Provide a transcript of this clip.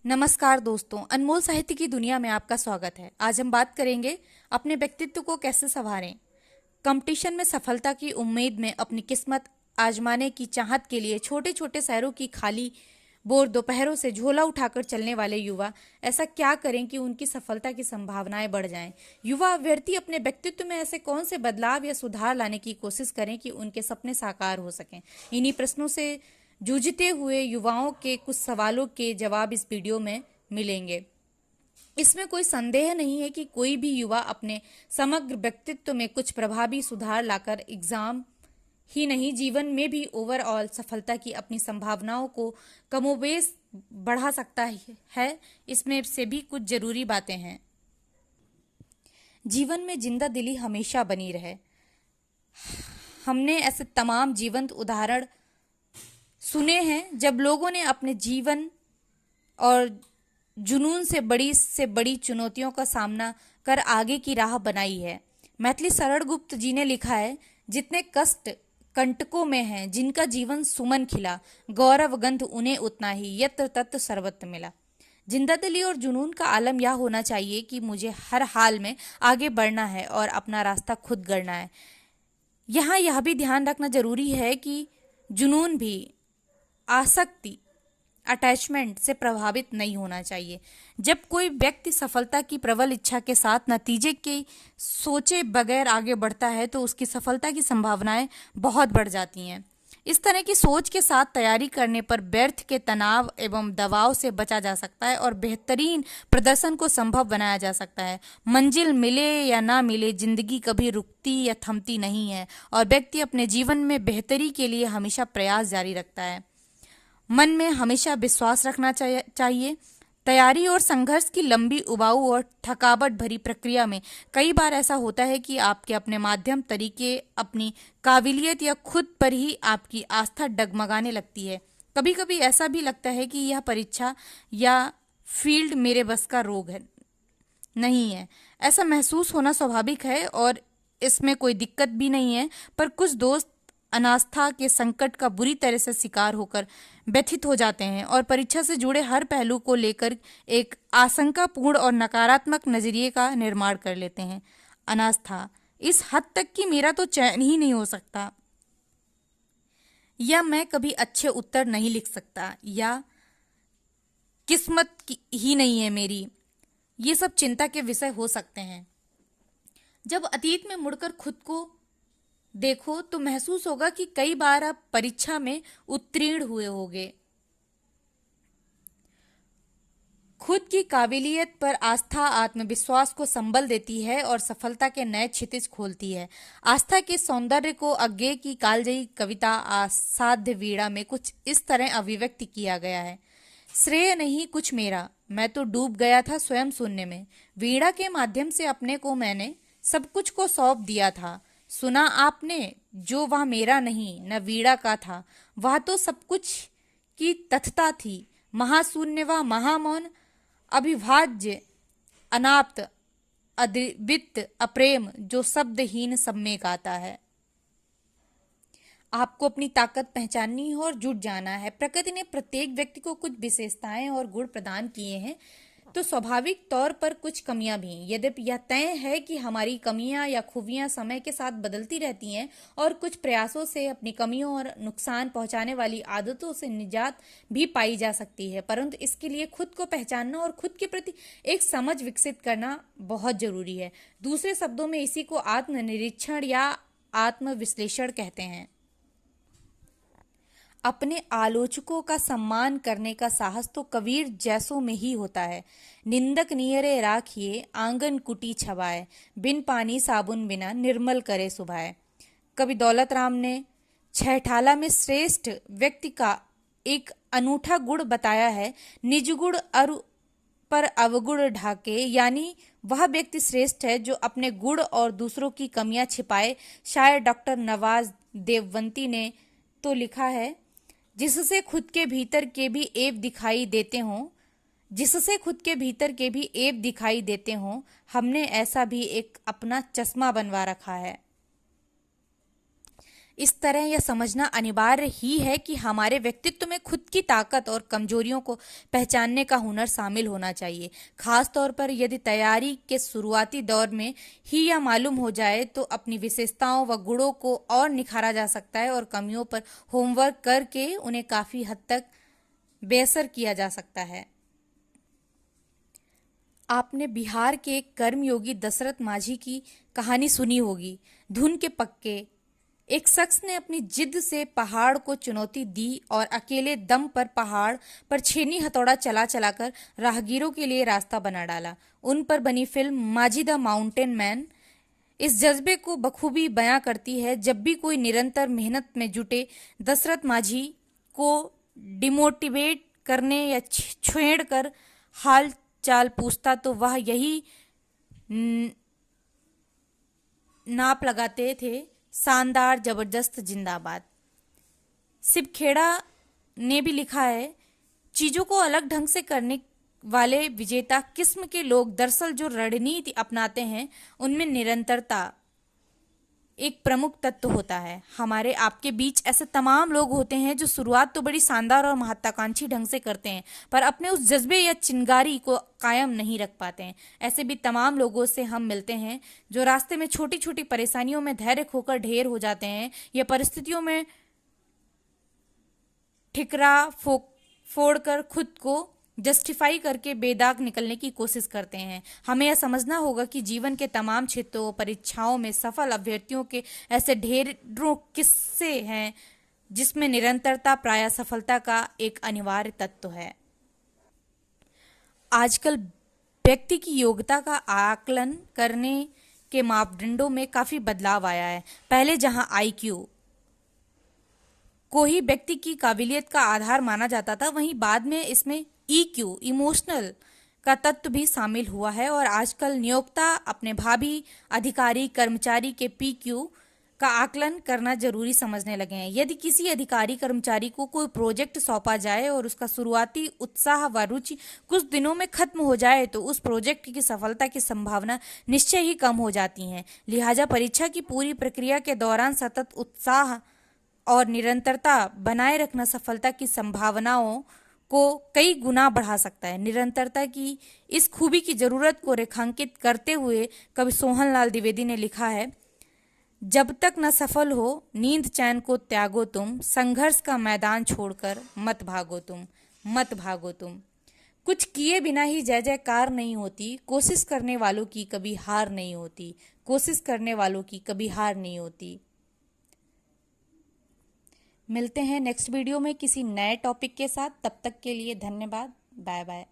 नमस्कार दोस्तों, अनमोल साहित्य की दुनिया में आपका स्वागत है। आज हम बात करेंगे अपने व्यक्तित्व को कैसे संवारें। कंपटीशन में सफलता की उम्मीद में अपनी किस्मत आजमाने की चाहत के लिए छोटे छोटे शहरों की खाली बोर दोपहरों से झोला उठाकर चलने वाले युवा ऐसा क्या करें कि उनकी सफलता की संभावनाएं बढ़ जाएं। युवा अभ्यर्थी अपने व्यक्तित्व में ऐसे कौन से बदलाव या सुधार लाने की कोशिश करें कि उनके सपने साकार हो सकें। इन्हीं प्रश्नों से जूझते हुए युवाओं के कुछ सवालों के जवाब इस वीडियो में मिलेंगे। इसमें कोई संदेह नहीं है कि कोई भी युवा अपने समग्र व्यक्तित्व में कुछ प्रभावी सुधार लाकर एग्जाम ही नहीं, जीवन में भी ओवरऑल सफलता की अपनी संभावनाओं को कमोबेश बढ़ा सकता है। इसमें से भी कुछ जरूरी बातें हैं। जीवन में जिंदा दिली हमेशा बनी रहे। हमने ऐसे तमाम जीवंत उदाहरण सुने हैं जब लोगों ने अपने जीवन और जुनून से बड़ी चुनौतियों का सामना कर आगे की राह बनाई है। मैथिली शरण गुप्त जी ने लिखा है, जितने कष्ट कंटकों में हैं, जिनका जीवन सुमन खिला, गौरव गंध उन्हें उतना ही, यत्र तत्र सर्वत्र मिला। जिंदादिली और जुनून का आलम यह होना चाहिए कि मुझे हर हाल में आगे बढ़ना है और अपना रास्ता खुद गढ़ना है। यहाँ यह भी ध्यान रखना जरूरी है कि जुनून भी आसक्ति अटैचमेंट से प्रभावित नहीं होना चाहिए। जब कोई व्यक्ति सफलता की प्रबल इच्छा के साथ नतीजे के सोचे बगैर आगे बढ़ता है तो उसकी सफलता की संभावनाएं बहुत बढ़ जाती हैं। इस तरह की सोच के साथ तैयारी करने पर व्यर्थ के तनाव एवं दबाव से बचा जा सकता है और बेहतरीन प्रदर्शन को संभव बनाया जा सकता है। मंजिल मिले या ना मिले, जिंदगी कभी रुकती या थमती नहीं है और व्यक्ति अपने जीवन में बेहतरी के लिए हमेशा प्रयास जारी रखता है। मन में हमेशा विश्वास रखना चाहिए। तैयारी और संघर्ष की लंबी, उबाऊ और थकावट भरी प्रक्रिया में कई बार ऐसा होता है कि आपके अपने माध्यम, तरीके, अपनी काबिलियत या खुद पर ही आपकी आस्था डगमगाने लगती है। कभी कभी ऐसा भी लगता है कि यह परीक्षा या फील्ड मेरे बस का रोग है नहीं है। ऐसा महसूस होना स्वाभाविक है और इसमें कोई दिक्कत भी नहीं है, पर कुछ दोस्त अनास्था के संकट का बुरी तरह से शिकार होकर व्यथित हो जाते हैं और परीक्षा से जुड़े हर पहलू को लेकर एक आशंकापूर्ण और नकारात्मक नजरिए का निर्माण कर लेते हैं। अनास्था इस हद तक कि मेरा तो चयन ही नहीं हो सकता, या मैं कभी अच्छे उत्तर नहीं लिख सकता, या ही नहीं है मेरी, ये सब चिंता के विषय हो सकते हैं। जब अतीत में मुड़कर खुद को देखो तो महसूस होगा कि कई बार आप परीक्षा में उत्तीर्ण हुए होंगे। खुद की काबिलियत पर आस्था आत्मविश्वास को संबल देती है और सफलता के नए क्षितिज खोलती है। आस्था के सौंदर्य को अज्ञे की कालजयी कविता असाध्य वीणा में कुछ इस तरह अभिव्यक्त किया गया है। श्रेय नहीं कुछ मेरा, मैं तो डूब गया था स्वयं शून्य में। वीणा के माध्यम से अपने को मैंने सब कुछ को सौंप दिया था। सुना आपने, जो वह मेरा नहीं न वीणा का था, वह तो सब कुछ की तथता थी। महाशून्य व महामौन, अभिभाज्य, अनाप्त, अद्वित, अप्रेम, जो शब्दहीन सब में गाता है। आपको अपनी ताकत पहचाननी है और जुट जाना है। प्रकृति ने प्रत्येक व्यक्ति को कुछ विशेषताएं और गुण प्रदान किए हैं, तो स्वाभाविक तौर पर कुछ कमियां भी। यद्यपि यह तय है कि हमारी कमियां या खूबियां समय के साथ बदलती रहती हैं और कुछ प्रयासों से अपनी कमियों और नुकसान पहुंचाने वाली आदतों से निजात भी पाई जा सकती है, परंतु इसके लिए खुद को पहचानना और खुद के प्रति एक समझ विकसित करना बहुत जरूरी है। दूसरे शब्दों में इसी को आत्मनिरीक्षण या आत्मविश्लेषण कहते हैं। अपने आलोचकों का सम्मान करने का साहस तो कबीर जैसों में ही होता है। निंदक नियरे राखिए, आंगन कुटी छवाए, बिन पानी साबुन बिना निर्मल करे सुभाए। कवि दौलत राम ने छहठाला में श्रेष्ठ व्यक्ति का एक अनूठा गुण बताया है, निज गुण अरु पर अवगुण ढाके, यानी वह व्यक्ति श्रेष्ठ है जो अपने गुण और दूसरों की कमियां छिपाए। शायर डॉक्टर नवाज देववंती ने तो लिखा है, जिससे खुद के भीतर के भी ऐब दिखाई देते हों, जिससे खुद के भीतर के भी ऐब दिखाई देते हों, हमने ऐसा भी एक अपना चश्मा बनवा रखा है। इस तरह यह समझना अनिवार्य ही है कि हमारे व्यक्तित्व में खुद की ताकत और कमजोरियों को पहचानने का हुनर शामिल होना चाहिए। खास तौर पर यदि तैयारी के शुरुआती दौर में ही यह मालूम हो जाए तो अपनी विशेषताओं व गुणों को और निखारा जा सकता है और कमियों पर होमवर्क करके उन्हें काफी हद तक बेअसर किया जा सकता है। आपने बिहार के कर्मयोगी दशरथ माझी की कहानी सुनी होगी। धुन के पक्के एक शख्स ने अपनी जिद से पहाड़ को चुनौती दी और अकेले दम पर पहाड़ पर छेनी हथौड़ा चला चलाकर राहगीरों के लिए रास्ता बना डाला। उन पर बनी फिल्म माझी द माउंटेन मैन इस जज्बे को बखूबी बयां करती है। जब भी कोई निरंतर मेहनत में जुटे दशरथ माझी को डिमोटिवेट करने या छेड़ कर हाल चाल पूछता तो वह यही नाप लगाते थे, शानदार, जबरदस्त, जिंदाबाद। शिव खेड़ा ने भी लिखा है, चीजों को अलग ढंग से करने वाले विजेता किस्म के लोग दरअसल जो रणनीति अपनाते हैं उनमें निरंतरता एक प्रमुख तत्व होता है। हमारे आपके बीच ऐसे तमाम लोग होते हैं जो शुरुआत तो बड़ी शानदार और महत्वाकांक्षी ढंग से करते हैं पर अपने उस जज्बे या चिंगारी को कायम नहीं रख पाते हैं। ऐसे भी तमाम लोगों से हम मिलते हैं जो रास्ते में छोटी छोटी परेशानियों में धैर्य खोकर ढेर हो जाते हैं या परिस्थितियों में ठिकरा फोड़कर खुद को जस्टिफाई करके बेदाग निकलने की कोशिश करते हैं। हमें यह समझना होगा कि जीवन के तमाम क्षेत्रों परीक्षाओं में सफल अभ्यर्थियों के ऐसे ढेरों किस्से हैं जिसमें निरंतरता प्रायः सफलता का एक अनिवार्य तत्व है। आजकल व्यक्ति की योग्यता का आकलन करने के मापदंडों में काफी बदलाव आया है। पहले जहां आईक्यू को ही व्यक्ति की काबिलियत का आधार माना जाता था, वहीं बाद में इसमें ईक्यू, इमोशनल का तत्व भी शामिल हुआ है और आजकल नियोक्ता अपने भावी अधिकारी कर्मचारी के पीक्यू का आकलन करना जरूरी समझने लगे हैं। यदि किसी अधिकारी कर्मचारी को कोई प्रोजेक्ट सौंपा जाए और उसका शुरुआती उत्साह व रुचि कुछ दिनों में खत्म हो जाए तो उस प्रोजेक्ट की सफलता की संभावना निश्चय ही कम हो जाती है। लिहाजा परीक्षा की पूरी प्रक्रिया के दौरान सतत उत्साह और निरंतरता बनाए रखना सफलता की संभावनाओं को कई गुना बढ़ा सकता है। निरंतरता की इस खूबी की जरूरत को रेखांकित करते हुए कवि सोहनलाल द्विवेदी ने लिखा है, जब तक न सफल हो नींद चैन को त्यागो तुम, संघर्ष का मैदान छोड़कर मत भागो तुम, मत भागो तुम। कुछ किए बिना ही जय जयकार नहीं होती, कोशिश करने वालों की कभी हार नहीं होती, कोशिश करने वालों की कभी हार नहीं होती। मिलते हैं नेक्स्ट वीडियो में किसी नए टॉपिक के साथ। तब तक के लिए धन्यवाद। Bye bye.